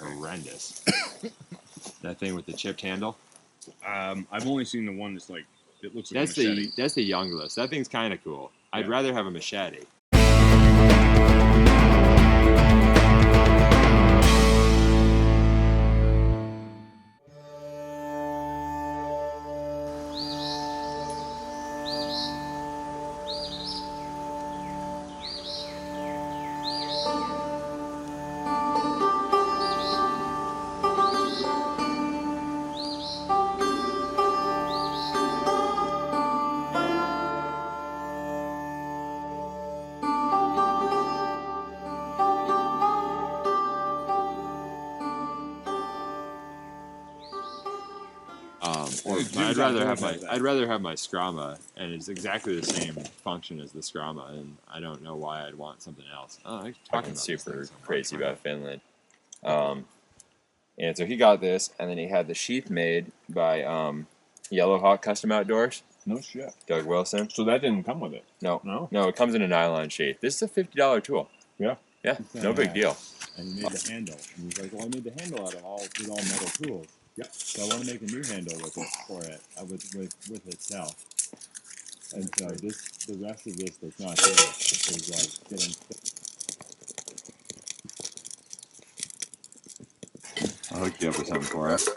horrendous. That thing with the chipped handle. I've only seen the one that's like it looks like a machete. That's the Youngless. That thing's kind of cool. I'd rather have a machete. I'd rather have my Scrama, and it's exactly the same function as the Scrama, and I don't know why I'd want something else. I'm talking super crazy about Finland. And so he got this, and then he had the sheath made by Yellowhawk Custom Outdoors. No shit. Doug Wilson. So that didn't come with it? No, it comes in a nylon sheath. This is a $50 tool. Yeah. Yeah, no big deal. And he made the handle. And he's like, well, I made the handle out of all metal tools. Yep. So I want to make a new handle with it for it, with itself. And so the rest of this that's not here is like getting. I'll hook you up with something for us.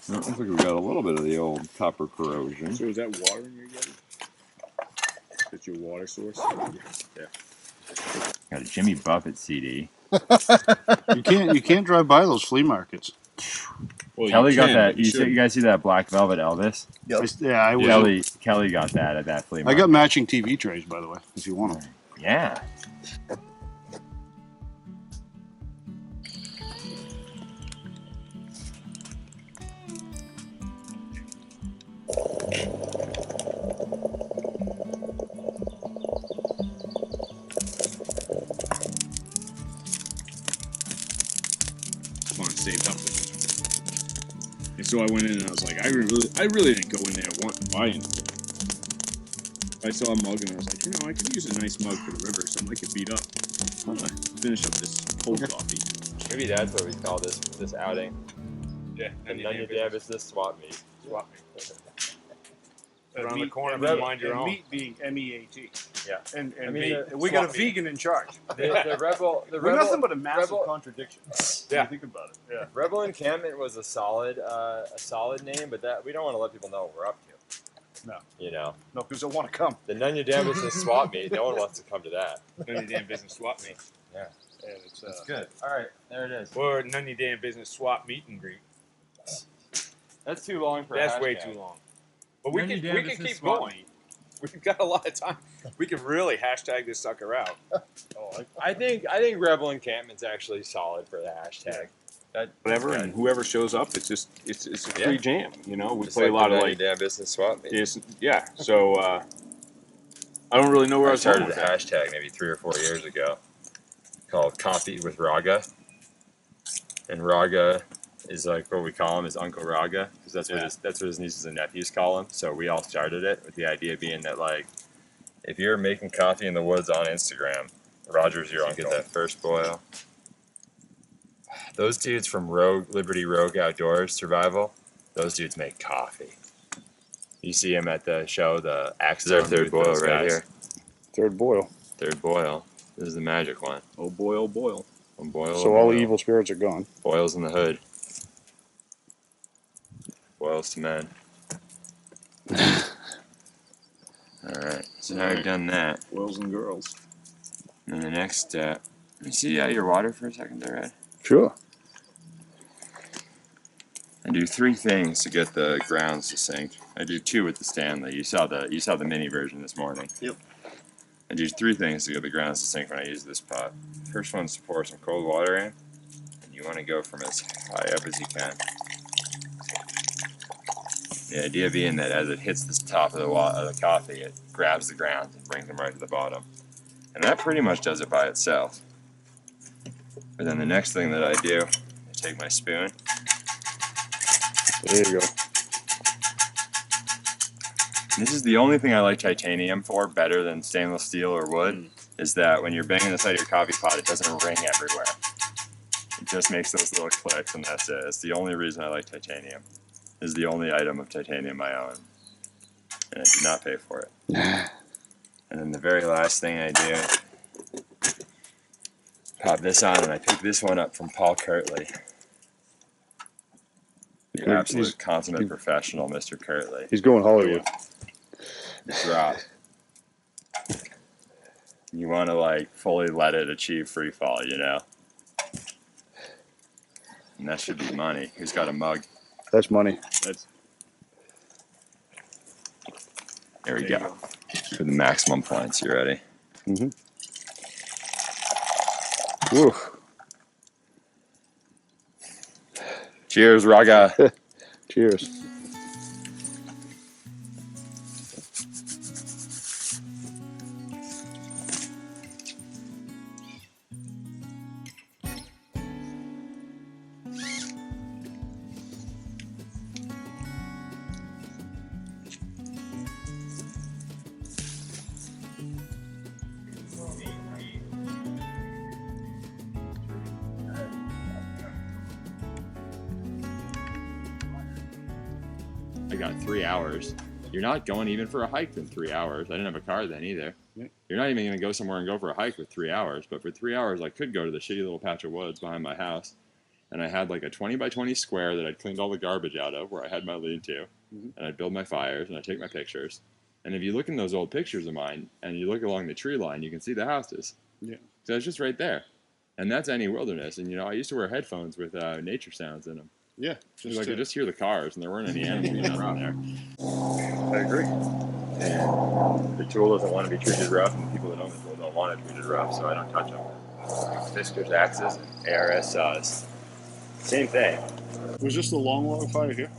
It looks like we got a little bit of the old copper corrosion. So is that water in your Yeti? That's your water source? Yeah. Got a Jimmy Buffett CD. You can't drive by those flea markets. Well, Kelly got that. You guys see that Black Velvet Elvis? Yep. Kelly got that at that flea market. I got matching TV trays, by the way, if you want them. Yeah. Saved up with it. And so I went in and I was like, I really didn't go in there wanting to buy anything. I saw a mug and I was like, I could use a nice mug for the river, something I could beat up. I'm gonna finish up this cold coffee. Maybe that's what we call this outing. Yeah. And none of your business swap meet. Swap meet. Around the corner, but mind your own. Meat being MEAT. Yeah. And we got a vegan in charge. The rebel. We're nothing but a massive contradiction. Yeah. Think about it. Yeah. Rebel Encampment was a solid name, but that we don't want to let people know what we're up to. No. No, because they'll want to come. The None Your Damn Business swap meet. No one wants to come to that. None Your Damn Business swap meet. Yeah. And it's good. All right, there it is. Or None Your Damn Business swap meet and greet. That's too long for. That's way too long. But we can keep going. We've got a lot of time. We can really hashtag this sucker out. I think Rebel Encampment's actually solid for the hashtag. Whatever, and whoever shows up, it's a free jam. We play a lot of like Damn Business swap meet. Yeah. So I don't really know where I started a hashtag maybe 3 or 4 years ago called Coffee with Raga, and Raga is like what we call him is Uncle Raga, because that's what his nieces and nephews call him. So we all started it with the idea being that like if you're making coffee in the woods on Instagram, Roger's your uncle. Get that first boil. Those dudes from Liberty Rogue Outdoors Survival, those dudes make coffee. You see them at the show, the Axes. Our third boil right here. Third boil. Third boil. This is the magic one. Oh boy, oh boil. Oh boil. So all the evil spirits are gone. Boils in the hood. Boils to men. Alright, so now we've done that. Boils and girls. And the next step. Let me see your water for a second there, Ed. Sure. I do 3 things to get the grounds to sink. I do 2 with the Stanley. You saw the mini version this morning. Yep. I do 3 things to get the grounds to sink when I use this pot. First one is to pour some cold water in. And you want to go from as high up as you can. The idea being that as it hits the top of the coffee, it grabs the grounds and brings them right to the bottom. And that pretty much does it by itself. But then the next thing that I do, I take my spoon. There you go. This is the only thing I like titanium for better than stainless steel or wood. is that when you're banging the side of your coffee pot, it doesn't ring everywhere. It just makes those little clicks, and that's it. It's the only reason I like titanium. This is the only item of titanium I own, and I did not pay for it. And then the very last thing I do, pop this on, and I pick this one up from Paul Kirtley. The absolute consummate professional, Mr. Kirtley. He's going Hollywood. Drop. You want to like fully let it achieve free fall, you know? And that should be money. Who's got a mug? That's money. There we go. For the maximum points. You ready? Mm-hmm. Woo. Cheers, Raga. Cheers. I got 3 hours. You're not going even for a hike in 3 hours. I didn't have a car then either. Yeah. You're not even going to go somewhere and go for a hike with 3 hours. But for 3 hours, I could go to the shitty little patch of woods behind my house. And I had like a 20 by 20 square that I'd cleaned all the garbage out of where I had my lean-to. Mhm. And I'd build my fires and I'd take my pictures. And if you look in those old pictures of mine and you look along the tree line, you can see the houses. Yeah. So it's just right there. And that's any wilderness. And, you know, I used to wear headphones with nature sounds in them. Yeah. I could just hear the cars, and there weren't any animals around there. I agree. And the tool doesn't want to be treated rough, and the people that own the tool don't want it treated rough, so I don't touch them. Fiskars axes and ARS saws. Same thing. Was this the long log fire here?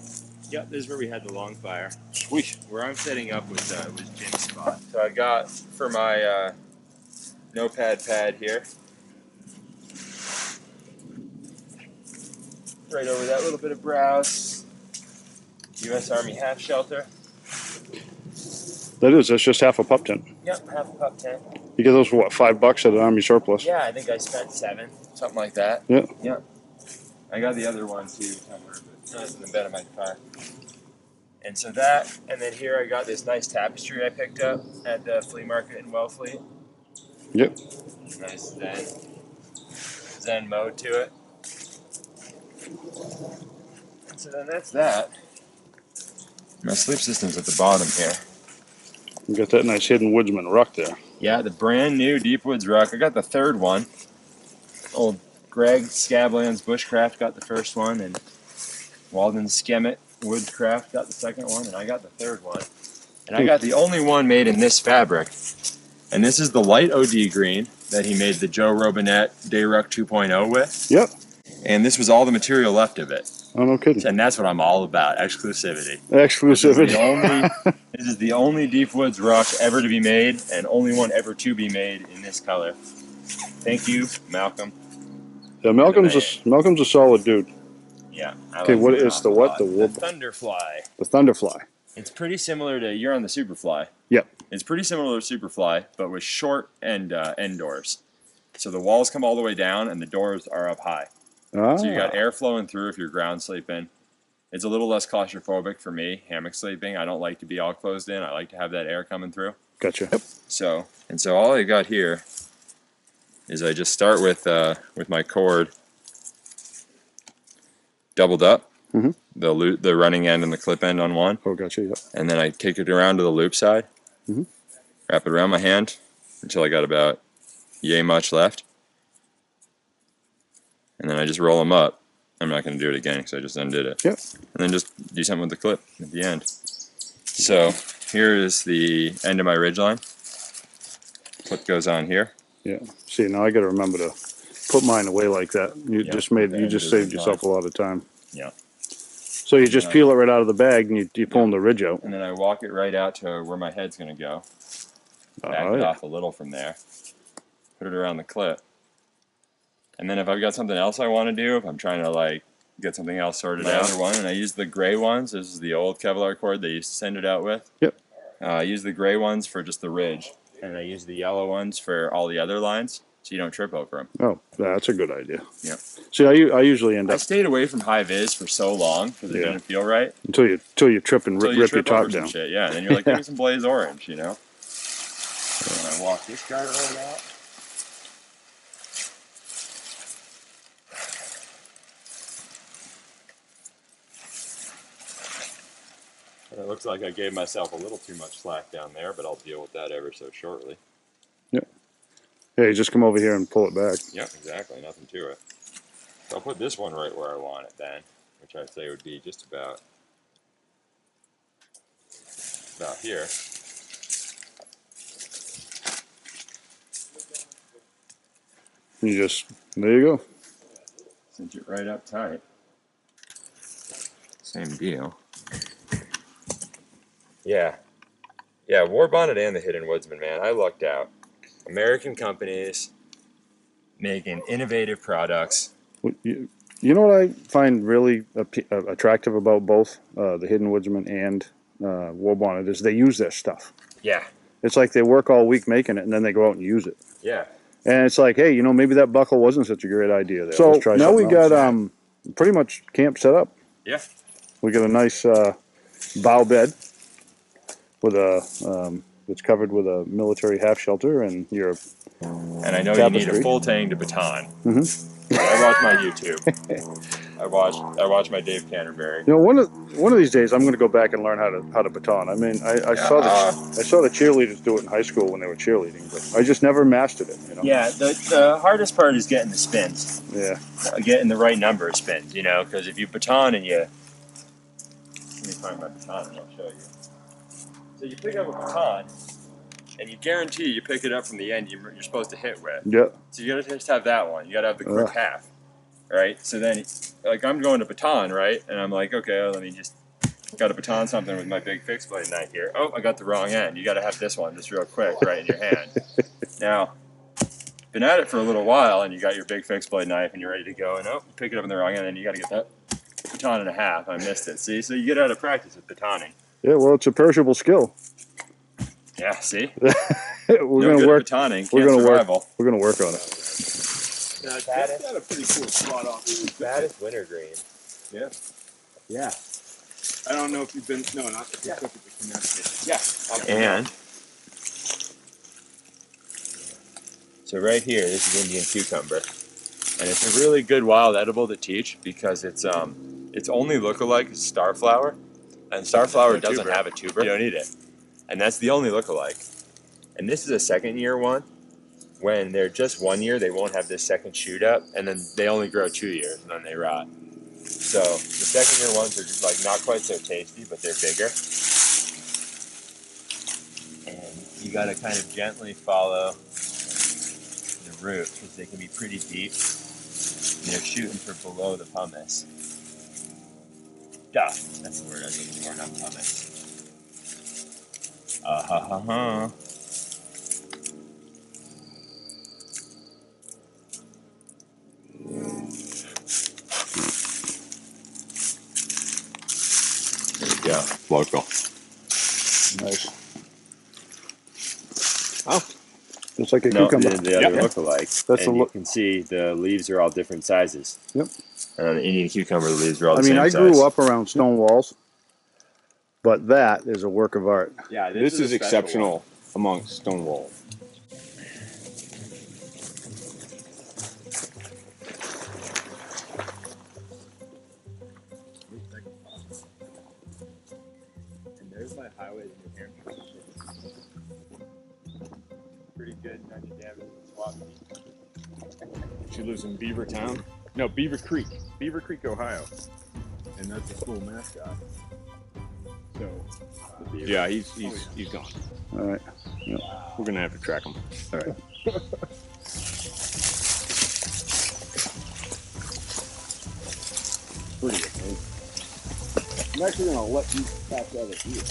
Yep, this is where we had the long fire. Sweet. Where I'm setting up was Jim's spot. So I got for my notepad pad here, right over that little bit of browse, U.S. Army half shelter. That's just half a pup tent. Yep, half a pup tent. You get those for what, $5 at an Army surplus? Yeah, I think I spent $7, something like that. Yeah. Yep. I got the other one too, but it's in the bed of my car. And so that, and then here I got this nice tapestry I picked up at the flea market in Wellfleet. Yep. Nice zen mode to it. And so then that's that. My sleep system's at the bottom here. You got that nice hidden woodsman ruck there. Yeah, the brand new Deep Woods ruck. I got the third one. Old Greg Scabland's Bushcraft got the first one, and Walden Skemmett Woodcraft got the second one, and I got the third one. And I got the only one made in this fabric. And this is the light OD green that he made the Joe Robinette Dayruck 2.0 with. Yep. And this was all the material left of it. Oh, no kidding. And that's what I'm all about, exclusivity. Exclusivity. This is the only Deep Woods ruck ever to be made, and only one ever to be made in this color. Thank you, Malcolm. Yeah, Malcolm's a solid dude. Yeah. Okay, what is the what? The Thunderfly. The Thunderfly. It's pretty similar to, you're on the Superfly. Yep. It's pretty similar to Superfly, but with short end doors. So the walls come all the way down, and the doors are up high. Ah. So you got air flowing through if you're ground sleeping. It's a little less claustrophobic for me, hammock sleeping. I don't like to be all closed in. I like to have that air coming through. Gotcha. Yep. So all I got here is I just start with my cord doubled up, the running end and the clip end on one. Oh, gotcha. Yep. And then I take it around to the loop side, wrap it around my hand until I got about yay much left. And then I just roll them up. I'm not going to do it again because I just undid it. Yep. And then just do something with the clip at the end. So here is the end of my ridgeline. Clip goes on here. Yeah. See, now I got to remember to put mine away like that. You just saved yourself a lot of time. Yeah. So you just peel it right out of the bag and you pull the ridge out. And then I walk it right out to where my head's going to go. Back it off a little from there. Put it around the clip. And then if I've got something else I want to do, if I'm trying to like get something else sorted out, and I use the gray ones. This is the old Kevlar cord they used to send it out with. Yep. I use the gray ones for just the ridge. and I use the yellow ones for all the other lines, so you don't trip over them. Oh, that's a good idea. Yep. See, I usually end I up stayed away from high vis for so long because it didn't feel right. until you trip and rip your top down. Shit, yeah, and then you're like, give me some blaze orange, you know. So when I walk this guy right out. And it looks like I gave myself a little too much slack down there, but I'll deal with that ever so shortly. Yep. Yeah, you just come over here and pull it back. Yep, exactly. Nothing to it. So I'll put this one right where I want it then, which I'd say would be just about here. There you go. Cinch it right up tight. Same deal. Yeah. Yeah, War Bonnet and the Hidden Woodsman, man. I lucked out. American companies making innovative products. You know what I find really attractive about both the Hidden Woodsman and War Bonnet is they use their stuff. Yeah. It's like they work all week making it, and then they go out and use it. Yeah. And it's like, hey, maybe that buckle wasn't such a great idea there. So let's try now we got pretty much camp set up. Yeah. We got a nice bow bed with it's covered with a military half shelter, and your and I know tapestry. You need a full tang to baton. Mm-hmm. I watch my YouTube. I watch my Dave Canterbury. One of these days I'm going to go back and learn how to baton. I mean, I saw the cheerleaders do it in high school when they were cheerleading, but I just never mastered it. Yeah, the hardest part is getting the spins. Yeah, getting the right number of spins. Because if you baton and you let me find my baton and I'll show you. So you pick up a baton, and you guarantee you pick it up from the end you're supposed to hit with. Yeah. So you gotta just have that one. You gotta have the quick half, right? So then, like I'm going to baton, right? And I'm like, okay, let me just got to baton something with my big fixed blade knife here. Oh, I got the wrong end. You gotta have this one just real quick, right in your hand. Now, been at it for a little while, and you got your big fixed blade knife, and you're ready to go, and you pick it up in the wrong end, and you gotta get that baton and a half. I missed it. See, so you get out of practice with batoning. Yeah, well, it's a perishable skill. Yeah, see? We're gonna work. Batoning, we're gonna work. We're gonna work on it. That's got a pretty cool spot off. Baddest wintergreen. Yeah. Yeah. I don't know if you've been. No, not if you took it to Connecticut. Yeah. And so right here, this is Indian cucumber, and it's a really good wild edible to teach because its only lookalike is starflower. And starflower doesn't have a tuber. You don't need it. And that's the only lookalike. And this is a second year one. When they're just 1 year, they won't have this second shoot up. And then they only grow 2 years and then they rot. So the second year ones are just like not quite so tasty, but they're bigger. And you got to kind of gently follow the root because they can be pretty deep. And they're shooting for below the pumice. Duff. That's the word I was looking for, not pumice. There we go. Local. Nice. Oh, just like a cucumber. The other lookalike. That's and you can see the leaves are all different sizes. Yep. And on the Indian cucumber, the leaves are all the same size. I grew up around stone walls, but that is a work of art. Yeah, this is exceptional amongst stone walls. And there's my highway to New Hampshire. Pretty good, 90 damage in the swap meet. She lives in Beavertown. No, Beaver Creek, Ohio, and that's the school mascot. So, yeah, he's gone. All right, yep. We're gonna have to track him. All right. Pretty amazing. I'm actually gonna let you pass out of here.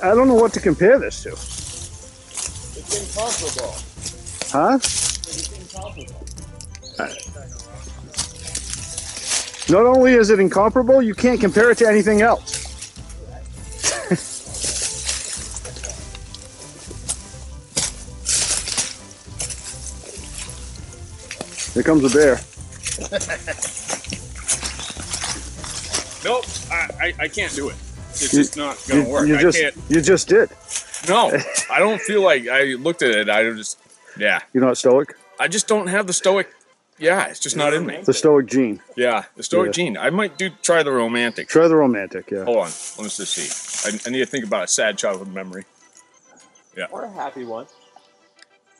I don't know what to compare this to. It's incomparable. Huh? It's incomparable. Not only is it incomparable, you can't compare it to anything else. Here comes a bear. Nope, I can't do it. It's just not gonna work. You just did. No, I don't feel like I looked at it. Yeah. You're not stoic? I just don't have the stoic. Yeah, it's just not in me. The stoic gene. Yeah, the stoic gene. I might try the romantic. Try the romantic, yeah. Hold on, let's just see. I need to think about a sad childhood memory. Yeah. Or a happy one.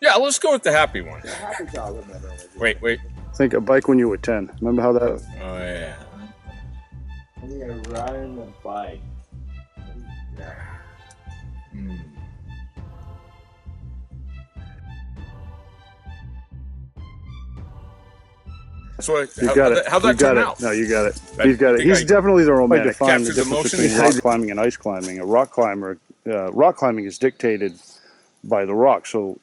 Yeah, let's go with the happy one. A happy childhood memory. Wait. Think a bike when you were 10. Remember how that? Oh yeah. I think I riding the bike. So You got it. How'd that turn out? No, you got it. He's got it. He's definitely the romantic. Define the captured the difference motion. between rock climbing and ice climbing. A rock climber, rock climbing is dictated by the rock, so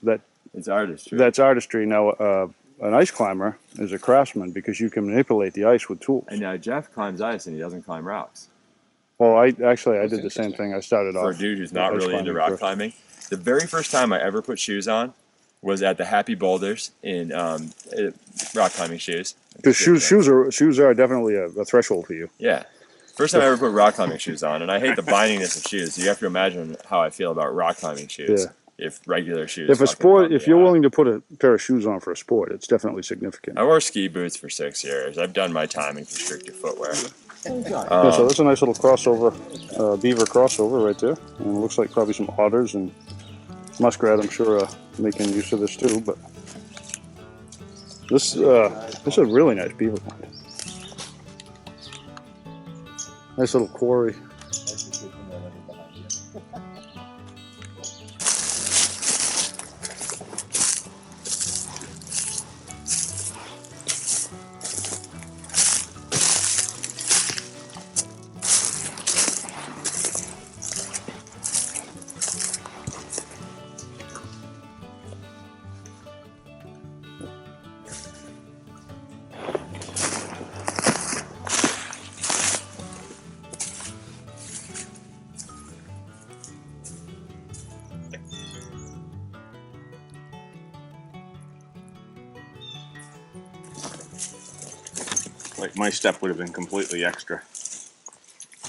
It's artistry. that's artistry. Now, an ice climber is a craftsman because you can manipulate the ice with tools. And now Jeff climbs ice and he doesn't climb rocks. Well, I did the same thing. I started For off a dude who's not ice really into climbing rock first. climbing, the very first time I ever put shoes on was at the Happy Boulders in rock climbing shoes. Because shoes are definitely a threshold for you. Yeah. First time I ever put rock climbing shoes on, and I hate the bindingness of shoes. You have to imagine how I feel about rock climbing shoes. Yeah. If regular shoes. If a fucking sport, bum me if you're out. willing to put a pair of shoes on for a sport, it's definitely significant. I wore ski boots for 6 years. I've done my time in constrictor footwear. Yeah, so that's a nice little crossover, beaver crossover right there. And it looks like probably some otters and muskrat, I'm sure, making use of this too. But this is a really nice beaver pond. Nice little quarry. Like my step would have been completely extra.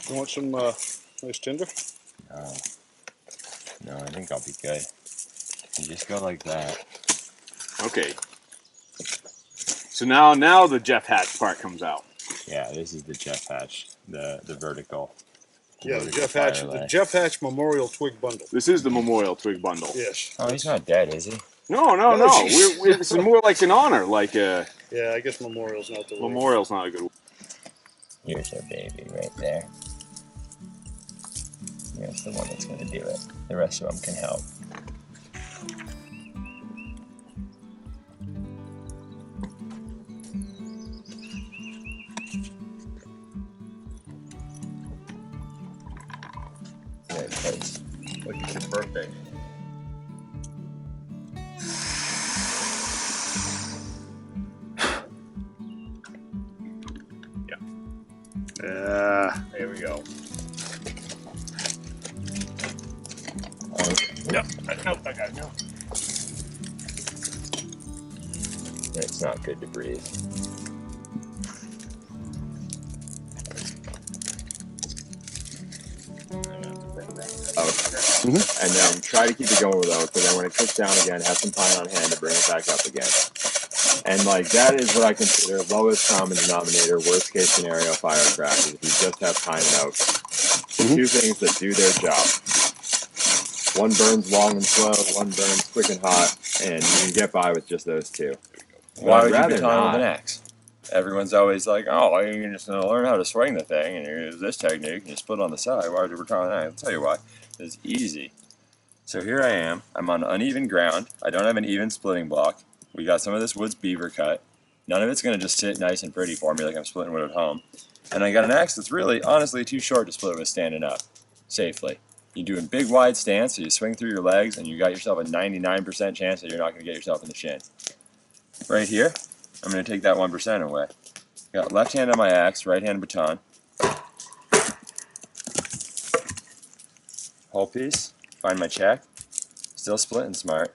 You want some nice tinder? No, I think I'll be good. You just go like that. Okay. So now the Jeff Hatch part comes out. Yeah, this is the Jeff Hatch, the vertical. Yeah, the vertical Jeff Hatch, firelay. the Jeff Hatch Memorial Twig Bundle. This is the memorial twig bundle. Yes. Oh, he's not dead, is he? No. It's more like an honor, like a Yeah, I guess Memorial's not the word. memorial's not a good word. Here's our baby right there. Here's the one that's going to do it. The rest of them can help. Yeah, because look, it's your birthday. Yeah. There we go. No, I got it. No. it's not good to breathe. And then try to keep it going without, but then when it cooks down again, have some pine on hand to bring it back up again. And like that is what I consider lowest common denominator, worst case scenario firecraft is if you just have pine and oak. The two things that do their job. One burns long and slow, one burns quick and hot, and you can get by with just those two. Why would you baton with an axe? Everyone's always like, oh, you can just learn how to swing the thing, and you use this technique, and you split on the side. Why would you baton with an axe? I'll tell you why. It's easy. So here I am. I'm on uneven ground. I don't have an even splitting block. We got some of this wood's beaver cut. None of it's going to just sit nice and pretty for me like I'm splitting wood at home. And I got an axe that's really, honestly, too short to split with standing up safely. You do a big wide stance, so you swing through your legs, and you got yourself a 99% chance that you're not going to get yourself in the shin. Right here, I'm going to take that 1% away. Got left hand on my axe, right hand baton. Whole piece, find my check. Still splitting smart.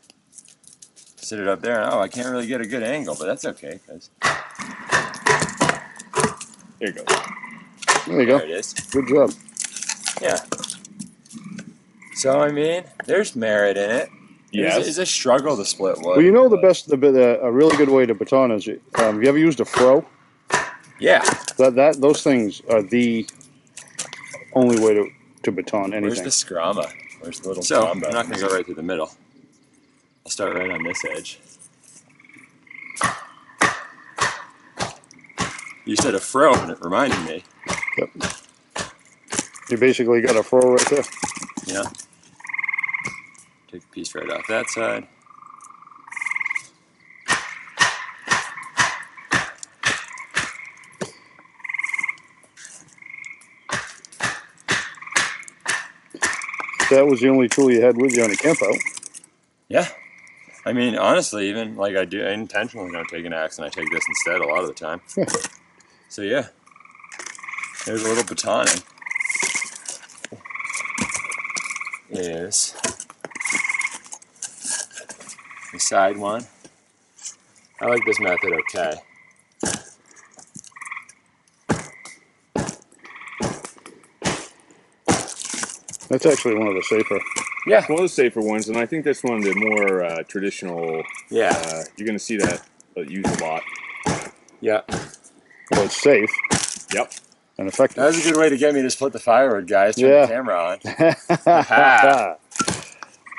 sit it up there, and I can't really get a good angle, but that's okay. Cause There it goes. There you go. there it is. Good job. Yeah. So I mean, there's merit in it. Yes. It's a struggle to split wood. Well, you know a really good way to baton is, have you ever used a fro? Yeah. Those things are the only way to baton anything. Where's the scrama? Where's the little So combo? I'm not gonna go right through the middle. I'll start right on this edge. You said a fro, and it reminded me. Yep. You basically got a fro right there. Yeah. Take a piece right off that side. That was the only tool you had with you on the camp out. Yeah. I mean, honestly, even like I intentionally don't take an axe and I take this instead a lot of the time. So yeah, there's a little batoning. Is the side one. I like this method okay. That's actually one of the safer. Yeah. It's one of the safer ones, and I think that's one of the more traditional. Yeah. You're going to see that used a lot. Yeah. Well, it's safe. Yep. And effective. That was a good way to get me to split the firewood, guys. Turn the camera on.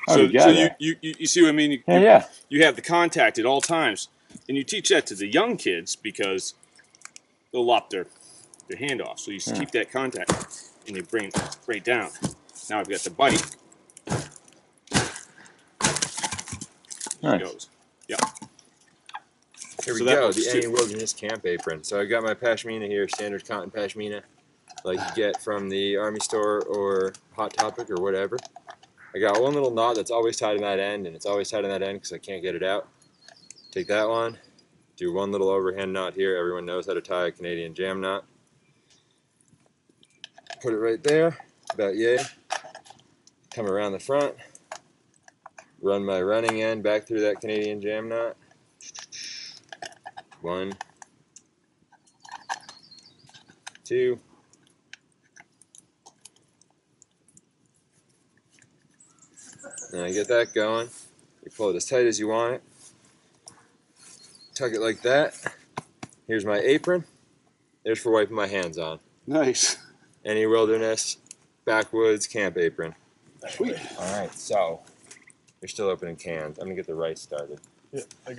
So you see what I mean? You have the contact at all times, and you teach that to the young kids because they'll lop their hand off. So you just keep that contact, and you bring it right down. Now I've got the buddy. There he goes. Yeah. Here we So that go, works the too. Any Wilderness camp apron. So I got my pashmina here, standard cotton pashmina, like you get from the Army store or Hot Topic or whatever. I got one little knot that's always tied in that end, and it's always tied in that end because I can't get it out. Take that one, do one little overhand knot here. Everyone knows how to tie a Canadian jam knot. Put it right there, about yay. Come around the front, run my running end back through that Canadian jam knot. 1, 2, and I get that going. You pull it as tight as you want it. Tuck it like that. Here's my apron. There's for wiping my hands on. Nice. Any Wilderness backwoods camp apron. Sweet. All right, so you're still opening cans. I'm gonna get the rice started. Yeah, we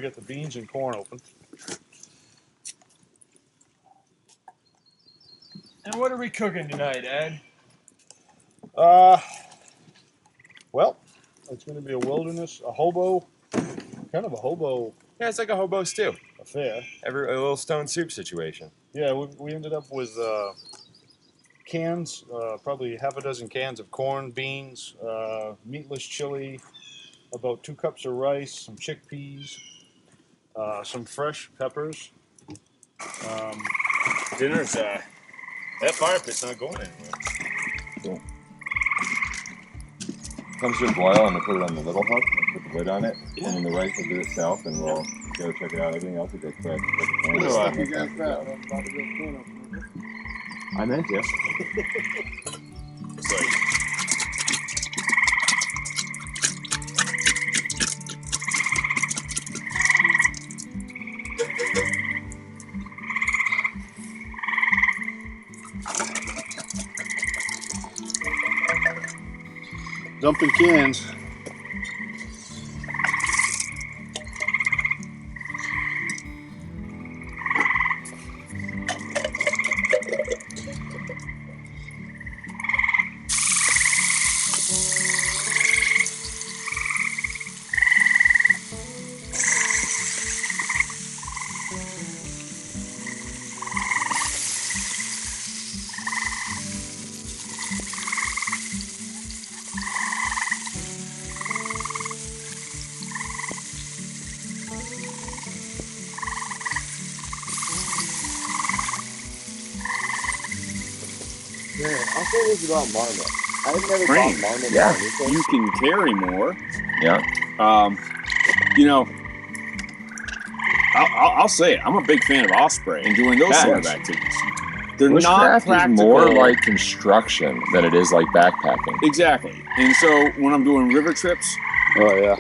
got the beans and corn open. And what are we cooking tonight, Ed? Well, it's going to be a wilderness, a hobo, kind of a hobo Yeah, it's like a hobo stew. affair. A little stone soup situation. Yeah, we ended up with cans, probably half a dozen cans of corn, beans, meatless chili, about 2 cups of rice, some chickpeas, some fresh peppers. Dinner's that fire pit's not going anywhere. Cool. Comes to a boil, and we put it on the little hook and put the lid on it, and then the rice will do itself, and we'll go check it out. Everything else will go quick. I meant to. It's like Dumping cans. Yeah, I'll say this about marmot. I've never Frame. bought marmot Yeah. or anything. you can carry more. Yeah. you know, I'll say it. I'm a big fan of Osprey and doing those sort of activities. They're not Bushcraft practical. is more like construction than it is like backpacking. Exactly. And so when I'm doing river trips, Oh yeah,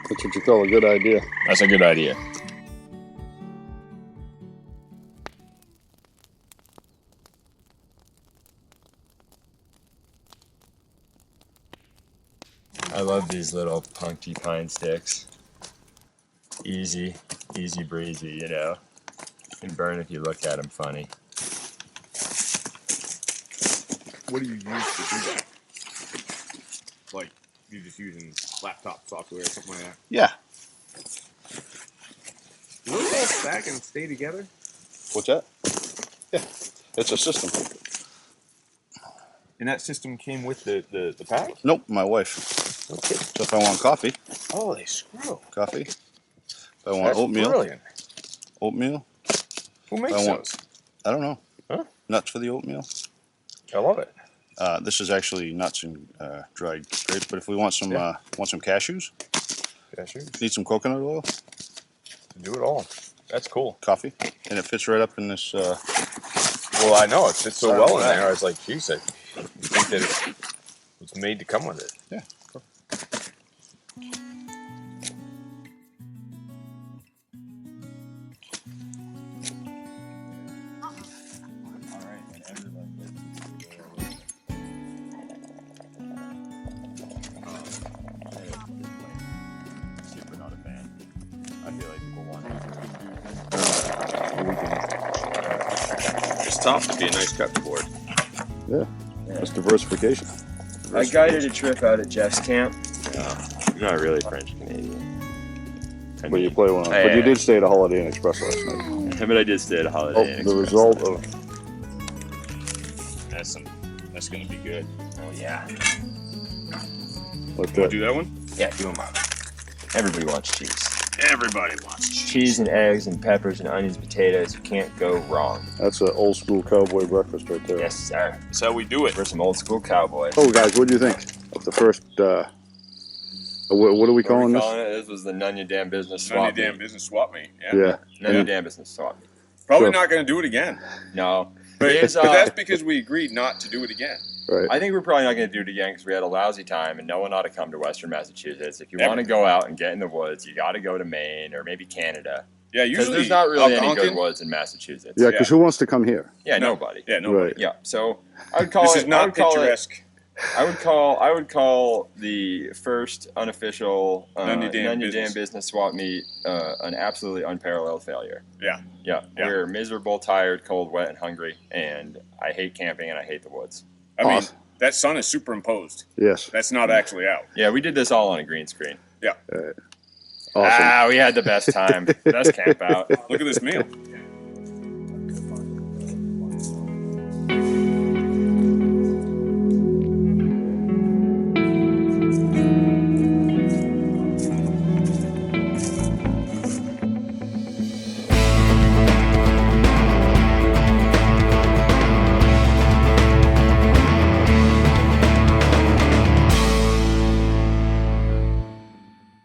that's what you call a good idea. That's a good idea. I love these little punchy pine sticks. Easy breezy, you know. Can burn if you look at them funny. What do you use to do that? Like, you just using laptop software or something like that? Yeah. Will it all stack and stay together? What's that? Yeah, it's a system. And that system came with the pack? Nope, my wife. Okay. So if I want coffee, Oh, they screw. coffee. If I want That's oatmeal, brilliant. oatmeal. Who makes I want- those? I don't know. Huh? Nuts for the oatmeal. I love it. This is actually nuts and dried grapes. But if we want some cashews, Yeah, sure. need some coconut oil, Do it all. That's cool. coffee, and it fits right up in this. Well, I know. It fits so well in there. I was like, geez, I think that it was made to come with it. Yeah. Super not a fan. I feel like people want It's tough to be a nice cut board. Yeah. That's diversification. I guided a trip out at Jeff's camp. I'm not really French Canadian. But you play one. But you did stay at a Holiday Inn Express last night. But I did stay at a Holiday Inn The Express. result of that's gonna be good. Oh yeah. what that. Do that one? Yeah, do them up. Everybody wants cheese. Everybody wants cheese. Cheese and eggs and peppers and onions, potatoes. You can't go wrong. That's an old school cowboy breakfast right there. Yes, sir. That's how we do it. We're some old school cowboys. Oh, guys, what do you think of the first? What are we calling this? This was the None Your Damn Business None of swap your damn meet. business swap meet. Yeah. Yeah. None Your Damn Business swap meet. Probably Sure. not going to do it again. No. But, Here's, but that's because we agreed not to do it again. Right. I think we're probably not going to do it again because we had a lousy time and no one ought to come to Western Massachusetts. If you Never. want to go out and get in the woods, you got to go to Maine or maybe Canada. Yeah, Because usually there's not really any good Algonquin. woods in Massachusetts. Yeah, because who wants to come here? Yeah, No. nobody. Yeah, nobody. Right. Yeah, so I would call This it. is not picturesque. I would call the first unofficial None Your Damn Damn Business. Business swap meet an absolutely unparalleled failure. Yeah. Yeah, Yeah. we're miserable, tired, cold, wet, and hungry, and I hate camping and I hate the woods. I mean, Awesome. that sun is superimposed. Yes. That's not actually out. Yeah, we did this all on a green screen. Awesome. Ah, we had the best time. Best camp out. Look at this meal.